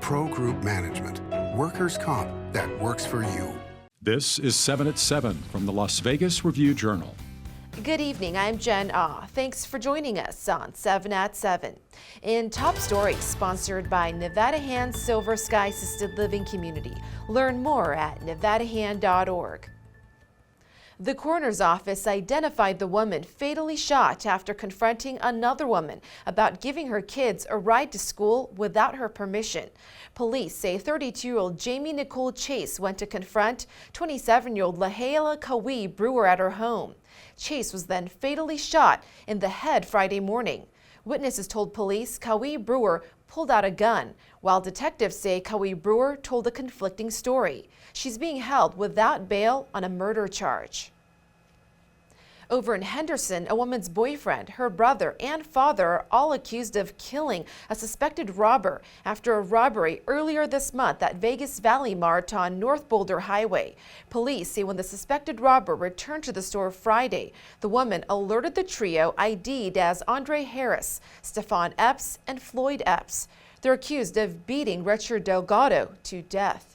Pro Group Management. Workers' comp that works for you. This is 7 at 7 from the Las Vegas Review-Journal. Good evening, I'm Jen Ah. Thanks for joining us on 7 at 7. In Top Stories, sponsored by Nevada Hand Silver Sky Assisted Living Community. Learn more at nevadahand.org. The coroner's office identified the woman fatally shot after confronting another woman about giving her kids a ride to school without her permission. Police say 32-year-old Jamie Nicole Chase went to confront 27-year-old Lahala Kawi Brewer at her home. Chase was then fatally shot in the head Friday morning. Witnesses told police Kawi Brewer pulled out a gun, while detectives say Kawi Brewer told a conflicting story. She's being held without bail on a murder charge. Over in Henderson, a woman's boyfriend, her brother, and father are all accused of killing a suspected robber after a robbery earlier this month at Vegas Valley Mart on North Boulder Highway. Police say when the suspected robber returned to the store Friday, the woman alerted the trio ID'd as Andre Harris, Stefan Epps, and Floyd Epps. They're accused of beating Richard Delgado to death.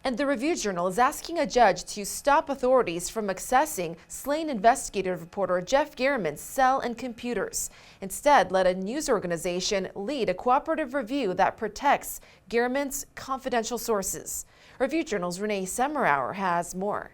And the Review-Journal is asking a judge to stop authorities from accessing slain investigative reporter Jeff Garriman's cell and computers. Instead, let a news organization lead a cooperative review that protects Garriman's confidential sources. Review-Journal's Renee Semmerauer has more.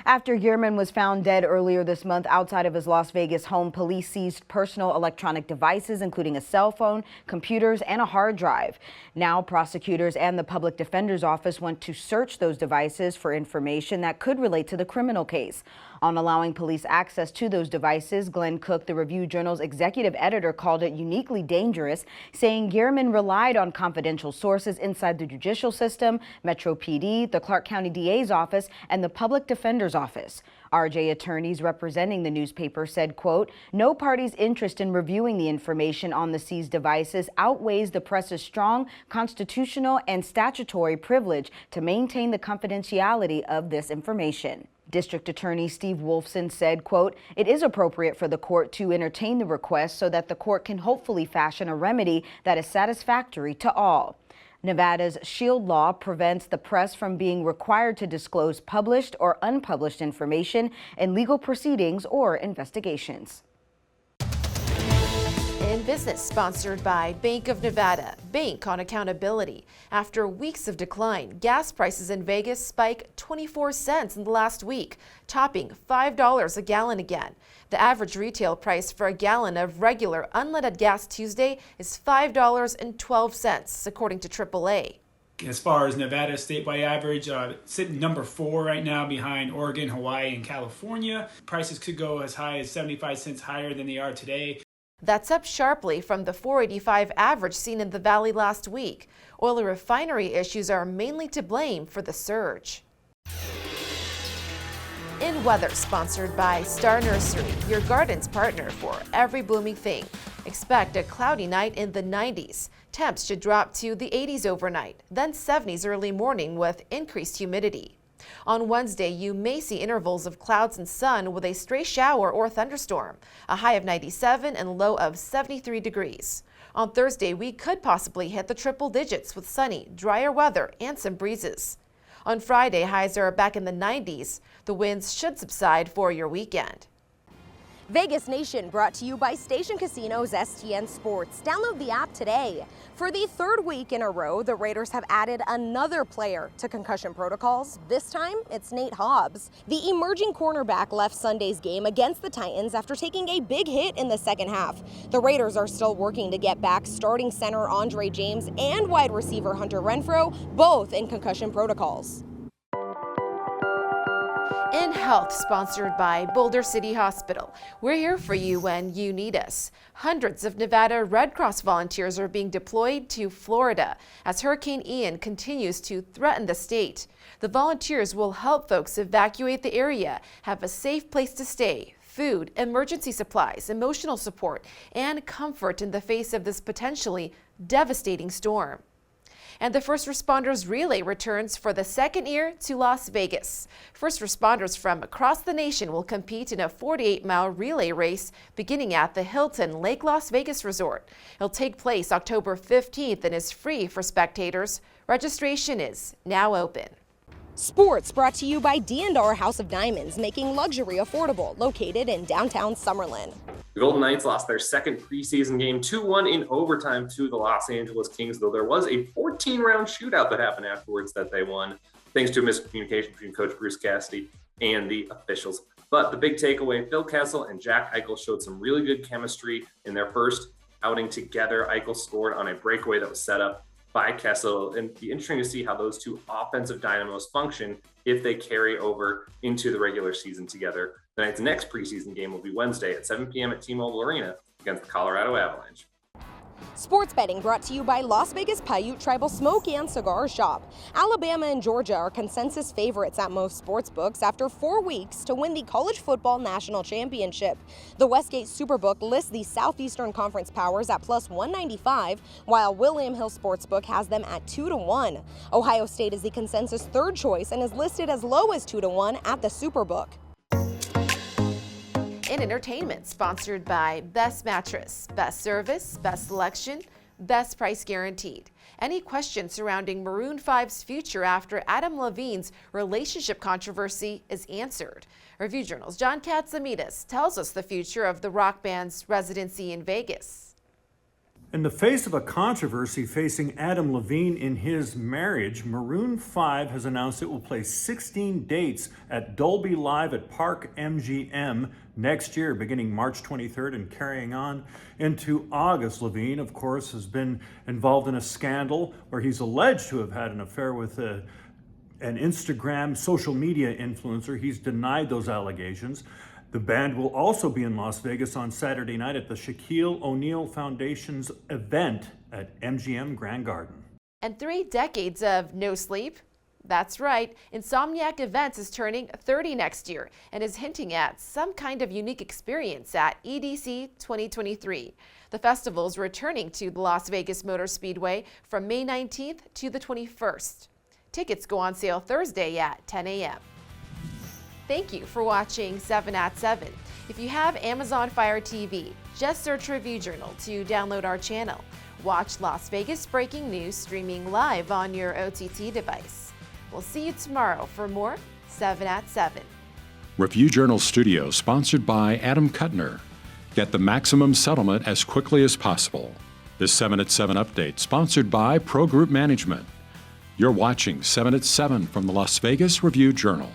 After Garriman was found dead earlier this month outside of his Las Vegas home, police seized personal electronic devices, including a cell phone, computers, and a hard drive. Now, prosecutors and the public defender's office want to search those devices for information that could relate to the criminal case. On allowing police access to those devices, Glenn Cook, the Review-Journal's executive editor, called it uniquely dangerous, saying Garriman relied on confidential sources inside the judicial system, Metro PD, the Clark County DA's office, and the public defender's office. RJ attorneys representing the newspaper said, quote, "No party's interest in reviewing the information on the seized devices outweighs the press's strong constitutional and statutory privilege to maintain the confidentiality of this information." District Attorney Steve Wolfson said, quote, "It is appropriate for the court to entertain the request so that the court can hopefully fashion a remedy that is satisfactory to all." Nevada's SHIELD law prevents the press from being required to disclose published or unpublished information in legal proceedings or investigations. In Business, sponsored by Bank of Nevada. Bank on accountability. After weeks of decline, gas prices in Vegas spiked 24 cents in the last week, topping $5 a gallon again. The average retail price for a gallon of regular unleaded gas Tuesday is $5.12, according to AAA. As far as Nevada's statewide average, sitting number 4 right now behind Oregon, Hawaii, and California. Prices could go as high as 75 cents higher than they are today. That's up sharply from the $4.85 average seen in the valley last week. Oil and refinery issues are mainly to blame for the surge. In weather, sponsored by Star Nursery, your garden's partner for every blooming thing. Expect a cloudy night in the 90s. Temps should drop to the 80s overnight, then 70s early morning with increased humidity. On Wednesday, you may see intervals of clouds and sun with a stray shower or thunderstorm, a high of 97 and low of 73 degrees. On Thursday, we could possibly hit the triple digits with sunny, drier weather and some breezes. On Friday, highs are back in the 90s. The winds should subside for your weekend. Vegas Nation brought to you by Station Casinos STN Sports. Download the app today. For the third week in a row, the Raiders have added another player to concussion protocols. This time, it's Nate Hobbs. The emerging cornerback left Sunday's game against the Titans after taking a big hit in the second half. The Raiders are still working to get back starting center Andre James and wide receiver Hunter Renfrow, both in concussion protocols. In Health, sponsored by Boulder City Hospital. We're here for you when you need us. Hundreds of Nevada Red Cross volunteers are being deployed to Florida as Hurricane Ian continues to threaten the state. The volunteers will help folks evacuate the area, have a safe place to stay, food, emergency supplies, emotional support, and comfort in the face of this potentially devastating storm. And the First Responders Relay returns for the second year to Las Vegas. First responders from across the nation will compete in a 48-mile relay race beginning at the Hilton Lake Las Vegas Resort. It'll take place October 15th and is free for spectators. Registration is now open. Sports brought to you by D&R House of Diamonds, making luxury affordable, located in downtown Summerlin. The Golden Knights lost their second preseason game 2-1 in overtime to the Los Angeles Kings, though there was a 14-round shootout that happened afterwards that they won, thanks to a miscommunication between Coach Bruce Cassidy and the officials. But the big takeaway, Phil Kessel and Jack Eichel showed some really good chemistry in their first outing together. Eichel scored on a breakaway that was set up by Kessel, and it'd be interesting to see how those two offensive dynamos function if they carry over into the regular season together. The Knights' next preseason game will be Wednesday at 7 p.m. at T-Mobile Arena against the Colorado Avalanche. Sports betting brought to you by Las Vegas Paiute Tribal Smoke and Cigar Shop. Alabama and Georgia are consensus favorites at most sports books after 4 weeks to win the College Football National Championship. The Westgate Superbook lists the Southeastern Conference powers at plus 195, while William Hill Sportsbook has them at 2-1. Ohio State is the consensus third choice and is listed as low as 2-1 at the Superbook. In entertainment, sponsored by Best Mattress, Best Service, Best Selection, Best Price Guaranteed. Any questions surrounding Maroon 5's future after Adam Levine's relationship controversy is answered. Review Journal's John Katsamidas tells us the future of the rock band's residency in Vegas. In the face of a controversy facing Adam Levine in his marriage, Maroon 5 has announced it will play 16 dates at Dolby Live at Park MGM next year, beginning March 23rd and carrying on into August. Levine, of course, has been involved in a scandal where he's alleged to have had an affair with an Instagram social media influencer. He's denied those allegations. The band will also be in Las Vegas on Saturday night at the Shaquille O'Neal Foundation's event at MGM Grand Garden. And 3 decades of no sleep? That's right, Insomniac Events is turning 30 next year and is hinting at some kind of unique experience at EDC 2023. The festival is returning to the Las Vegas Motor Speedway from May 19th to the 21st. Tickets go on sale Thursday at 10 a.m. Thank you for watching 7 at 7. If you have Amazon Fire TV, just search Review Journal to download our channel. Watch Las Vegas breaking news streaming live on your OTT device. We'll see you tomorrow for more 7 at 7. Review Journal Studio, sponsored by Adam Kuttner. Get the maximum settlement as quickly as possible. This 7 at 7 update, sponsored by Pro Group Management. You're watching 7 at 7 from the Las Vegas Review Journal.